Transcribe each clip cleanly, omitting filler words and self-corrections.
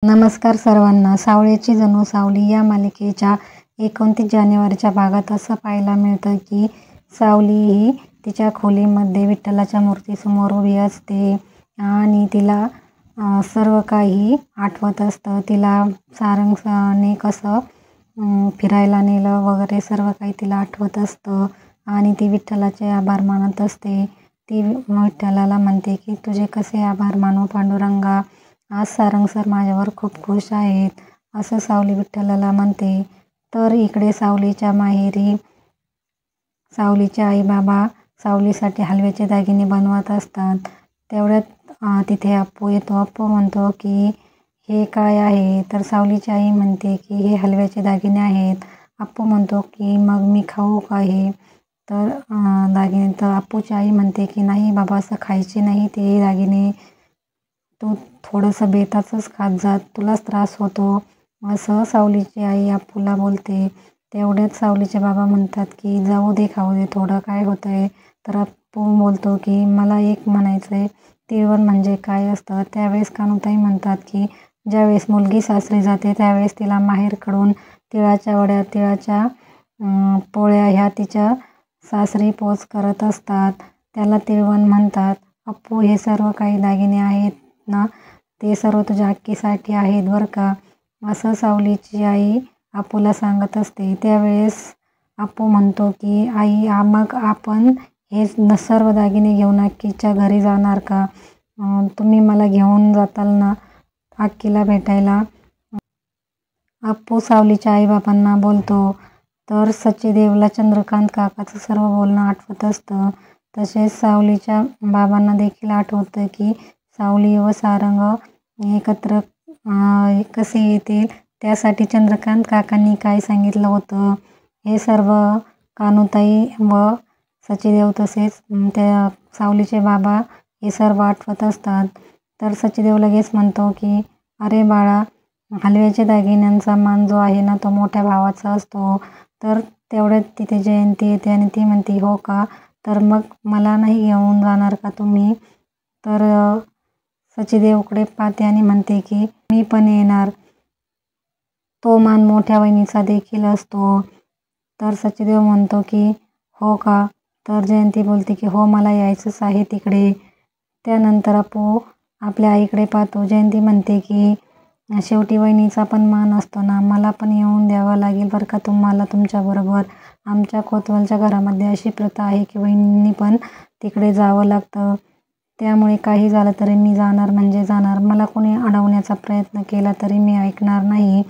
नमस्कार सर्वांना. सावळ्याची जणू सावली या मालिकेच्या 29 जानेवारीच्या भागात असं पाहायला मिळतं की सावली ही तिच्या खोलीमध्ये विठ्ठलाच्या मूर्तीसमोर उभी असते आणि तिला सर्व काही आठवत असतं. तिला सारंगने कसं फिरायला नेलं वगैरे सर्व काही तिला आठवत असतं आणि ती विठ्ठलाचे आभार मानत असते. ती विठ्ठलाला म्हणते की तुझे कसे आभार मानू पांडुरंगा, आज सारंग सर माझ्यावर खूप खुश आहेत, असं सावली विठ्ठलाला म्हणते. तर इकडे सावलीच्या माहेरी सावलीचे आई बाबा सावलीसाठी हलव्याचे दागिने बनवत असतात. तेवढ्यात तिथे अप्पू येतो. अप्पू म्हणतो की हे काय आहे? तर सावलीची आई म्हणते की हे हलव्याचे दागिने आहेत. अप्पू म्हणतो की मग मी खाऊ का हे तर दागिने? तर अप्पूची आई म्हणते की नाही बाबा, असं खायचे नाही ते दागिने, तू थोडंसं बेताचंच खात जात, तुलाच त्रास होतो, असं सावलीची आई अप्पूला बोलते. तेवढ्यात सावलीचे बाबा म्हणतात की जाऊ दे, खाऊ दे, थोडं काय होतं आहे. तर अप्पू बोलतो की मला एक म्हणायचं आहे, तिळवण म्हणजे काय असतं? त्यावेळेस कान्हूताई म्हणतात की ज्यावेळेस मुलगी सासरी जाते त्यावेळेस तिला माहेरकडून तिळाच्या वड्या, तिळाच्या पोळ्या ह्या तिच्या सासरी पोच करत असतात, त्याला तिळवण म्हणतात. अप्पू, हे सर्व काही दागिने आहेत ना, ते सर्व तुझ्या अक्कीसाठी आहेत बरं का, असं सावलीची आई अप्पूला सांगत असते. त्यावेळेस अप्पू म्हणतो की आई, मग आपण हे सर्व दागिने घेऊन अक्कीच्या घरी जाणार का? तुम्ही मला घेऊन जाताल ना अक्कीला भेटायला? अप्पू सावलीच्या आईबाबांना बोलतो. तर सचीदेवला चंद्रकांत काकाचं सर्व बोलणं आठवत असतं. तसेच सावलीच्या बाबांना देखील आठवतं की सावली व सारंग एकत्र कसे येतील, त्यासाठी चंद्रकांत काकांनी काय सांगितलं होतं, हे सर्व कान्हूताई व सचीदेव तसेच त्या सावलीचे बाबा हे सर्व आठवत असतात. तर सचीदेव लगेच म्हणतो की अरे बाळा, हलव्याच्या दागिन्यांचा मान जो आहे ना तो मोठ्या भावाचा असतो. तर तेवढ्यात तिथे जयंती येते आणि ती म्हणते हो का, तर मग मला नाही घेऊन जाणार का तुम्ही? तर सचीदेवकडे पाहते आणि म्हणते की मी पण येणार, तो मान मोठ्या वहिनीचा देखील असतो. तर सचीदेव म्हणतो की हो का? तर जयंती बोलते की हो, मला यायचंच आहे तिकडे. त्यानंतर अप्पू आपल्या आईकडे पाहतो. जयंती म्हणते की शेवटी वहिनीचा पण मान असतो ना, मला पण येऊन द्यावं लागेल बरं का तुम्हाला तुमच्याबरोबर. आमच्या कोतवालच्या घरामध्ये अशी प्रथा आहे की वहिनींनी पण तिकडे जावं लागतं, त्यामुळे काही झालं तरी मी जाणार म्हणजे जाणार. मला कोणी अडवण्याचा प्रयत्न केला तरी मी ऐकणार नाही,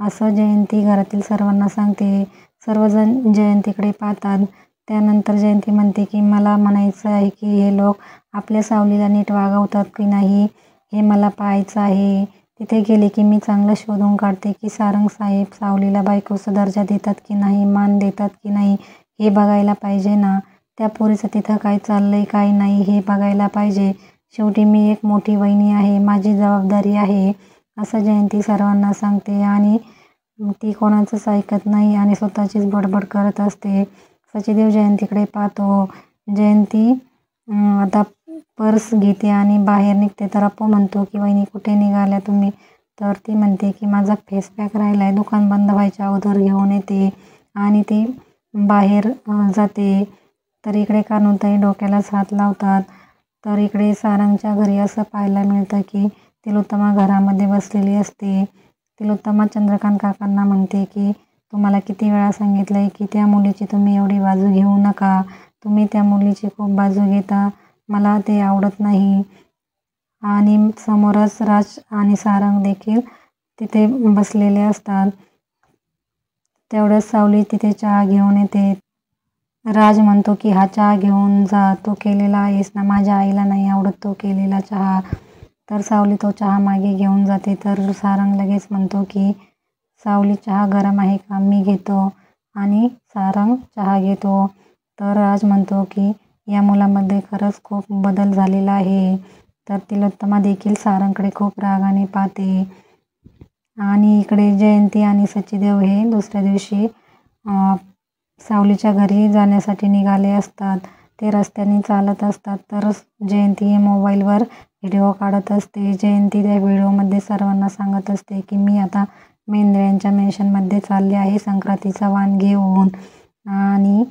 असं जयंती घरातील सर्वांना सांगते. सर्वजण जयंतीकडे पाहतात. त्यानंतर जयंती म्हणते की मला म्हणायचं आहे की हे लोक आपल्या सावलीला नीट वागवतात की नाही हे मला पाहायचं आहे. तिथे गेले की मी चांगलं शोधून काढते की सारंग साहेब सावलीला बायकोचा दर्जा देतात की नाही, मान देतात की नाही, हे बघायला पाहिजे ना. त्या पोरीचं तिथं काय चाललंय काय नाही हे बघायला पाहिजे. शेवटी मी एक मोठी वहिनी आहे, माझी जबाबदारी आहे, असं जयंती सर्वांना सांगते. आणि ती कोणाचंच ऐकत नाही आणि स्वतःचीच बडबड करत असते. सचीदेव जयंतीकडे पाहतो. जयंती आता पर्स घेते आणि बाहेर निघते. तर अप्पू म्हणतो की वहिनी, कुठे निघाल्या तुम्ही? तर ती म्हणते की माझा फेस पॅक राहिला आहे, दुकान बंद व्हायच्या अगोदर घेऊन येते, आणि ती बाहेर जाते. तर इकडे कान्हूताई डोक्यालाच हात लावतात. तर इकडे सारंगच्या घरी असं पाहायला मिळतं की तिलोत्तमा घरामध्ये बसलेली असते. तिलोत्तमा चंद्रकांत काकांना म्हणते की तुम्हाला किती वेळा सांगितलं आहे की त्या मुलीची तुम्ही एवढी बाजू घेऊ नका, तुम्ही त्या मुलीची खूप बाजू घेता, मला ते आवडत नाही. आणि समोरच राज आणि सारंग देखील तिथे बसलेले असतात. तेवढ्याच सावली तिथे चहा घेऊन येते. राज म्हणतो की हा चहा घेऊन जा, तो केलेला आहेस ना, माझ्या आईला नाही आवडत तो केलेला चहा. तर सावली तो चहा मागे घेऊन जाते. तर सारंग लगेच म्हणतो की सावली, चहा गरम आहे का, मी घेतो, आणि सारंग चहा घेतो. तर राज म्हणतो की या मुलामध्ये खरंच खूप बदल झालेला आहे. तर तिलोत्तमा देखील सारंगकडे खूप रागाने पाहते. आणि इकडे जयंती आणि सचीदेव हे दुसऱ्या दिवशी सावलीच्या घरी जाण्यासाठी निघाले असतात. ते रस्त्याने चालत असतात. तर जयंती हे मोबाईलवर व्हिडिओ काढत असते. जयंती त्या व्हिडिओमध्ये सर्वांना सांगत असते की मी आता मेंढऱ्यांच्या मेन्शनमध्ये चालले आहे संक्रांतीचा वाण घेऊन. आणि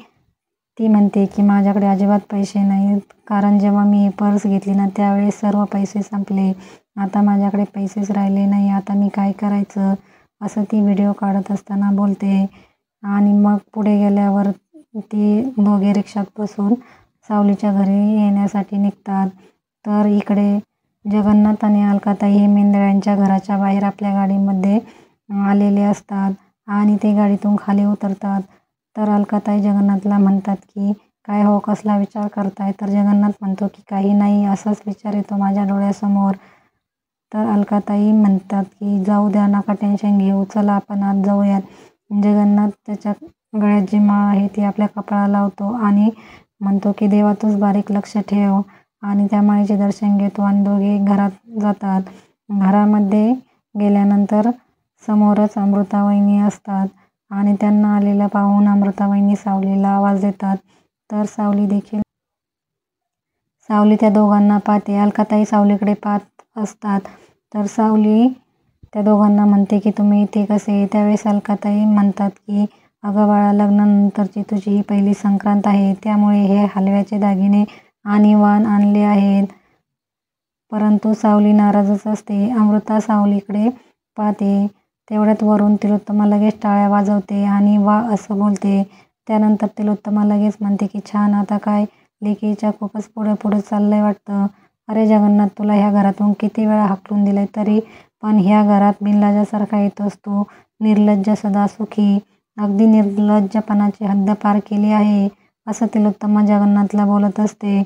ती म्हणते की माझ्याकडे अजिबात पैसे नाहीत, कारण जेव्हा मी पर्स घेतली ना त्यावेळेस सर्व पैसे संपले. आता माझ्याकडे पैसेच राहिले नाही. आता मी काय करायचं, असं ती व्हिडिओ काढत असताना बोलते. आणि मग पुढे गेल्यावर ती दोघे रिक्षात बसून सावलीच्या घरी येण्यासाठी निघतात. तर इकडे जगन्नाथ आणि अलकाताई हे मेंढऱ्यांच्या घराच्या बाहेर आपल्या गाडीमध्ये आलेले असतात आणि ते गाडीतून खाली उतरतात. तर अलकाताई जगन्नाथला म्हणतात की काय हो, कसला विचार करताय? तर जगन्नाथ म्हणतो की काही नाही, असाच विचार येतो माझ्या डोळ्यासमोर. तर अलकाताई म्हणतात की जाऊ द्या, नका टेन्शन घेऊ, चला आपण आज जाऊयात. जगन्नाथ त्याच्या गळ्यात जी माळ आहे ती आपल्या कपाळाला लावतो आणि म्हणतो की देवा तूच बारीक लक्ष ठेव. आणि त्या माळेचे दर्शन घेतो आणि दोघे घरात जातात. घरामध्ये गेल्यानंतर समोरच अमृतावहिनी असतात आणि त्यांना आलेलं पाहून अमृतावहिनी सावलीला आवाज देतात. तर सावली त्या दोघांना पाहते. अलकाताई सावलीकडे पाहत असतात. तर सावली त्या दोघांना म्हणते की तुम्ही इथे कसे? त्यावेळेस अलकाताई म्हणतात की अगं बाळा, लग्नानंतरची तुझी ही पहिली संक्रांत आहे, त्यामुळे हे हलव्याचे दागिने आणि वाण आणले आहेत. परंतु सावली नाराजच असते. अमृता सावलीकडे पाहते. तेवढ्यात वरून तिलोत्तमा लगेच टाळ्या वाजवते आणि वा असं बोलते. त्यानंतर तिलोत्तमा लगेच म्हणते की छान, आता काय लेकीच्या खूपच पुढे पुढे चाललंय वाटतं. अरे जगन्नाथ, तुला ह्या घरातून किती वेळा हाकलून दिलंय, तरी पण ह्या घरात बिनलाजासारखा येतोस तू. निर्लज्ज, सदा सुखी, अगदी निर्लज्जपणाची हद्द पार केली आहे, असं तिलोत्तमा जगन्नाथला बोलत असते.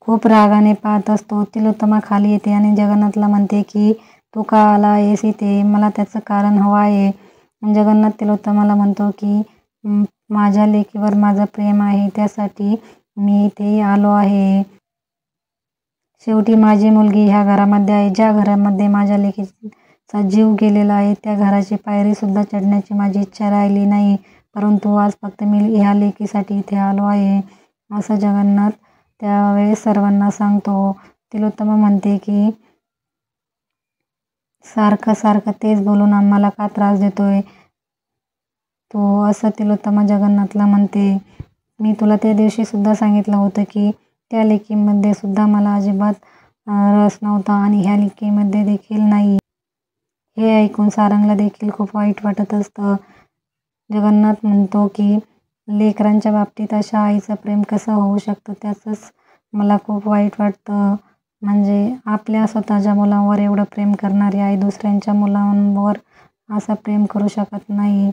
खूप रागाने पाहत असतो. तिलोत्तमा खाली येते आणि जगन्नाथला म्हणते की तू का आला आहेस इथे? मला त्याचं कारण हवं आहे. जगन्नाथ तिलोत्तमाला म्हणतो की माझ्या लेकीवर माझं प्रेम आहे, त्यासाठी मी इथे आलो आहे. शेवटी माझी मुलगी ह्या घरामध्ये आहे. ज्या घरामध्ये माझ्या लेकीचा जीव गेलेला आहे त्या घराची पायरीसुद्धा चढण्याची माझी इच्छा राहिली नाही. परंतु आज फक्त मी ह्या लेकीसाठी इथे आलो आहे, असं जगन्नाथ त्यावेळेस सर्वांना सांगतो. तिलोत्तमा म्हणते की सारखं सारखं तेच बोलून आम्हाला का त्रास देतोय तो, असं तिलोत्तमा जगन्नाथला म्हणते. मी तुला त्या दिवशी सुद्धा सांगितलं होतं की त्या लेकीमध्ये सुद्धा मला अजिबात रस नव्हता आणि ह्या लेकीमध्ये देखील नाही. हे ऐकून सारंगला देखील खूप वाईट वाटत असतं. जगन्नाथ म्हणतो की लेकरांच्या बाबतीत अशा आईचं प्रेम कसं होऊ शकतं, त्याचंच मला खूप वाईट वाटतं. म्हणजे आपल्या स्वतःच्या मुलांवर एवढं प्रेम करणारी आई दुसऱ्यांच्या मुलांवर असं प्रेम करू शकत नाही.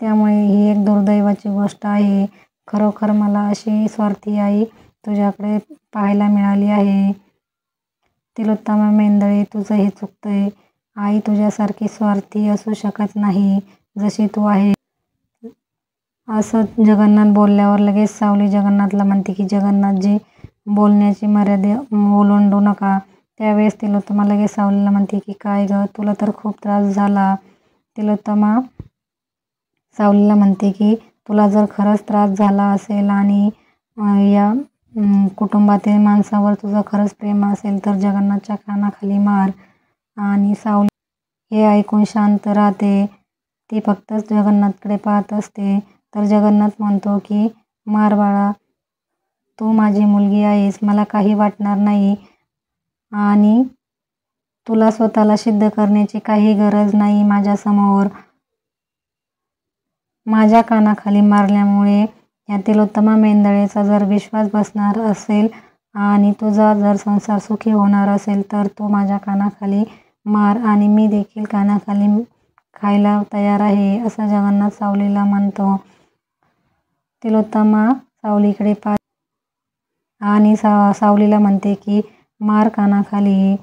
त्यामुळे ही एक दुर्दैवाची गोष्ट आहे. खरोखर मला अशी स्वार्थी आई तुझ्याकडे पाहायला मिळाली आहे. तिलोत्तमा मेंदळे, तुझं हे चुकतंय. आई तुझ्यासारखी स्वार्थी असू शकत नाही जशी तू आहे, असं जगन्नाथ बोलल्यावर लगेच सावली जगन्नाथला म्हणते की जगन्नाथजी, बोलण्याची मर्यादा ओलांडू नका. त्यावेळेस तिलोत्तमा लगेच सावलीला म्हणते की काय गं, तुला तर खूप त्रास झाला. तिलोत्तमा सावलीला म्हणते की तुला जर खरंच त्रास झाला असेल आणि या कुटुंबातील माणसावर तुझं खरंच प्रेम असेल तर जगन्नाथच्या कानाखाली मार. आणि सावली हे ऐकून शांत राहते. ती फक्त जगन्नाथकडे पाहत असते. तर जगन्नाथ म्हणतो की मार बाळा, तू माझी मुलगी आहेस, मला काही वाटणार नाही आणि तुला स्वतःला सिद्ध करण्याची काही गरज नाही माझ्यासमोर. माझ्या कानाखाली मारल्यामुळे या तिलोत्तमा मेंदळेचा जर विश्वास बसणार असेल आणि तुझा जर संसार सुखी होणार असेल तर तू माझ्या कानाखाली मार आणि मी देखील कानाखाली खायला तयार आहे, असं जगन्नाथ सावलीला म्हणतो. तिलोत्तमा सावलीकडे पाहते आणि सावलीला म्हणते की मार कानाखाली.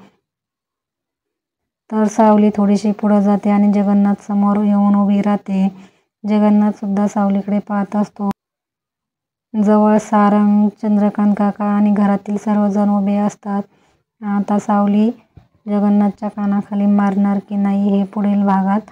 तर सावली थोडीशी पुढं जाते आणि जगन्नाथ समोर येऊन उभी राहते. जगन्नाथ सुद्धा सावलीकडे पाहत असतो. जवळ सारंग, चंद्रकांत काका आणि घरातील सर्वजण उभे असतात. आता सावली जगन्नाथच्या कानाखाली मारणार की नाही हे पुढील भागात